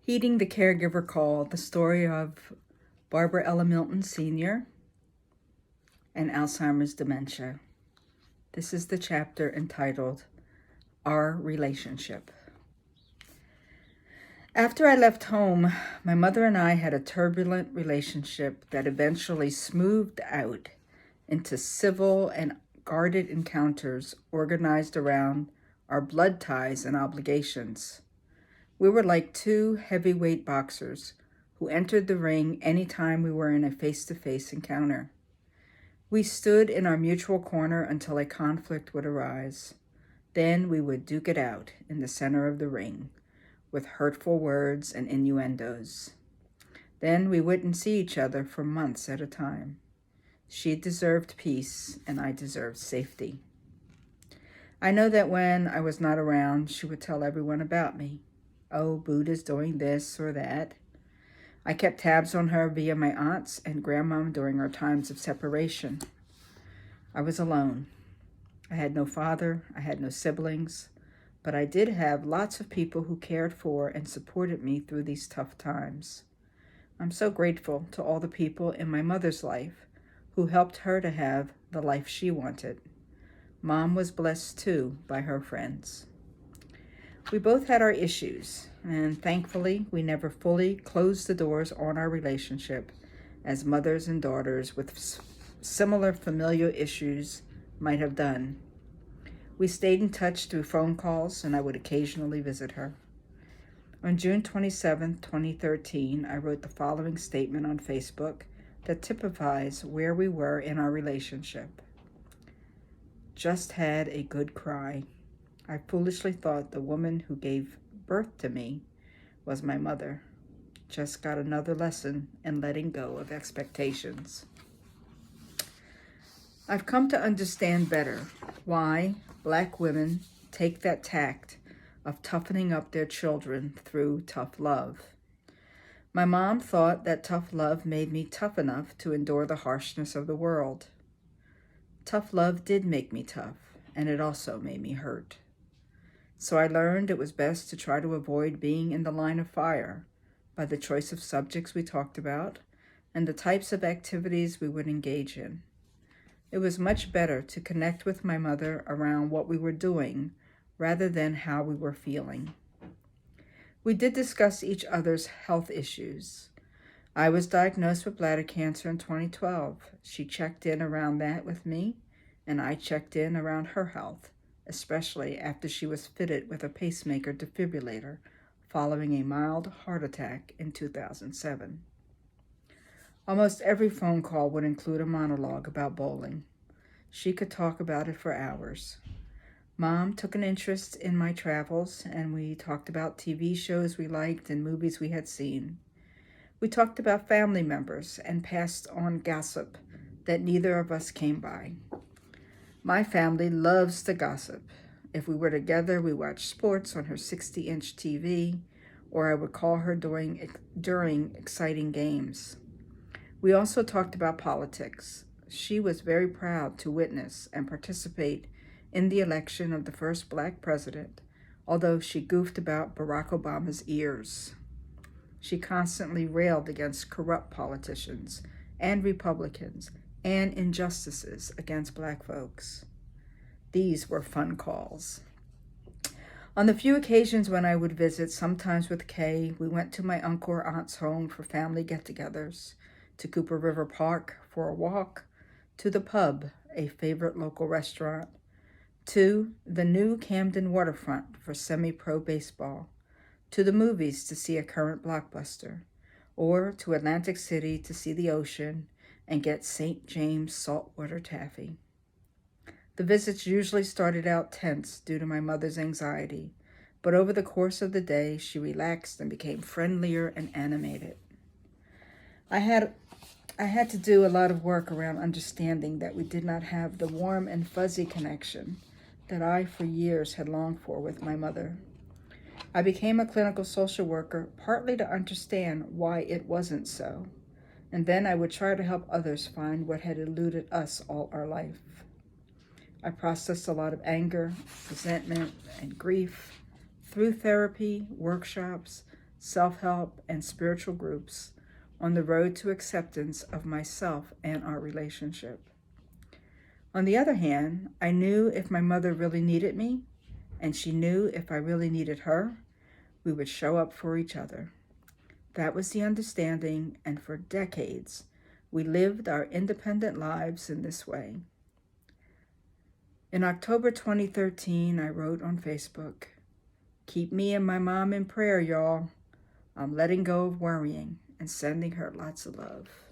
Heeding the Caregiver Call, the story of Barbara Ella Milton Sr. and Alzheimer's dementia. This is the chapter entitled, Our Relationship. After I left home, my mother and I had a turbulent relationship that eventually smoothed out into civil and guarded encounters organized around our blood ties and obligations. We were like two heavyweight boxers who entered the ring anytime we were in a face-to-face encounter. We stood in our mutual corner until a conflict would arise. Then we would duke it out in the center of the ring with hurtful words and innuendos. Then we wouldn't see each other for months at a time. She deserved peace and I deserved safety. I know that when I was not around, she would tell everyone about me. Oh, Buddha's doing this or that. I kept tabs on her via my aunts and grandmom during our times of separation. I was alone. I had no father, I had no siblings, but I did have lots of people who cared for and supported me through these tough times. I'm so grateful to all the people in my mother's life who helped her to have the life she wanted. Mom was blessed too by her friends. We both had our issues, and thankfully, we never fully closed the doors on our relationship as mothers and daughters with similar familial issues might have done. We stayed in touch through phone calls, and I would occasionally visit her. On June 27, 2013, I wrote the following statement on Facebook that typifies where we were in our relationship. Just had a good cry. I foolishly thought the woman who gave birth to me was my mother. Just got another lesson in letting go of expectations. I've come to understand better why Black women take that tact of toughening up their children through tough love. My mom thought that tough love made me tough enough to endure the harshness of the world. Tough love did make me tough, and it also made me hurt. So I learned it was best to try to avoid being in the line of fire by the choice of subjects we talked about and the types of activities we would engage in. It was much better to connect with my mother around what we were doing rather than how we were feeling. We did discuss each other's health issues. I was diagnosed with bladder cancer in 2012. She checked in around that with me, and I checked in around her health, especially after she was fitted with a pacemaker defibrillator following a mild heart attack in 2007. Almost every phone call would include a monologue about bowling. She could talk about it for hours. Mom took an interest in my travels, and we talked about TV shows we liked and movies we had seen. We talked about family members and passed on gossip that neither of us came by. My family loves to gossip. If we were together, we watched sports on her 60-inch TV, or I would call her during exciting games. We also talked about politics. She was very proud to witness and participate in the election of the first Black president, although she goofed about Barack Obama's ears. She constantly railed against corrupt politicians and Republicans and injustices against Black folks. These were fun calls. On the few occasions when I would visit, sometimes with Kay, we went to my uncle or aunt's home for family get-togethers, to Cooper River Park for a walk, to the pub, a favorite local restaurant, to the new Camden waterfront for semi-pro baseball, to the movies to see a current blockbuster, or to Atlantic City to see the ocean and get St. James saltwater taffy. The visits usually started out tense due to my mother's anxiety, but over the course of the day, she relaxed and became friendlier and animated. I had to do a lot of work around understanding that we did not have the warm and fuzzy connection that I, for years, had longed for with my mother. I became a clinical social worker partly to understand why it wasn't so, and then I would try to help others find what had eluded us all our life. I processed a lot of anger, resentment, and grief through therapy, workshops, self-help, and spiritual groups on the road to acceptance of myself and our relationship. On the other hand, I knew if my mother really needed me, and she knew if I really needed her, we would show up for each other. That was the understanding, and for decades, we lived our independent lives in this way. In October 2013, I wrote on Facebook, "Keep me and my mom in prayer, y'all. I'm letting go of worrying and sending her lots of love."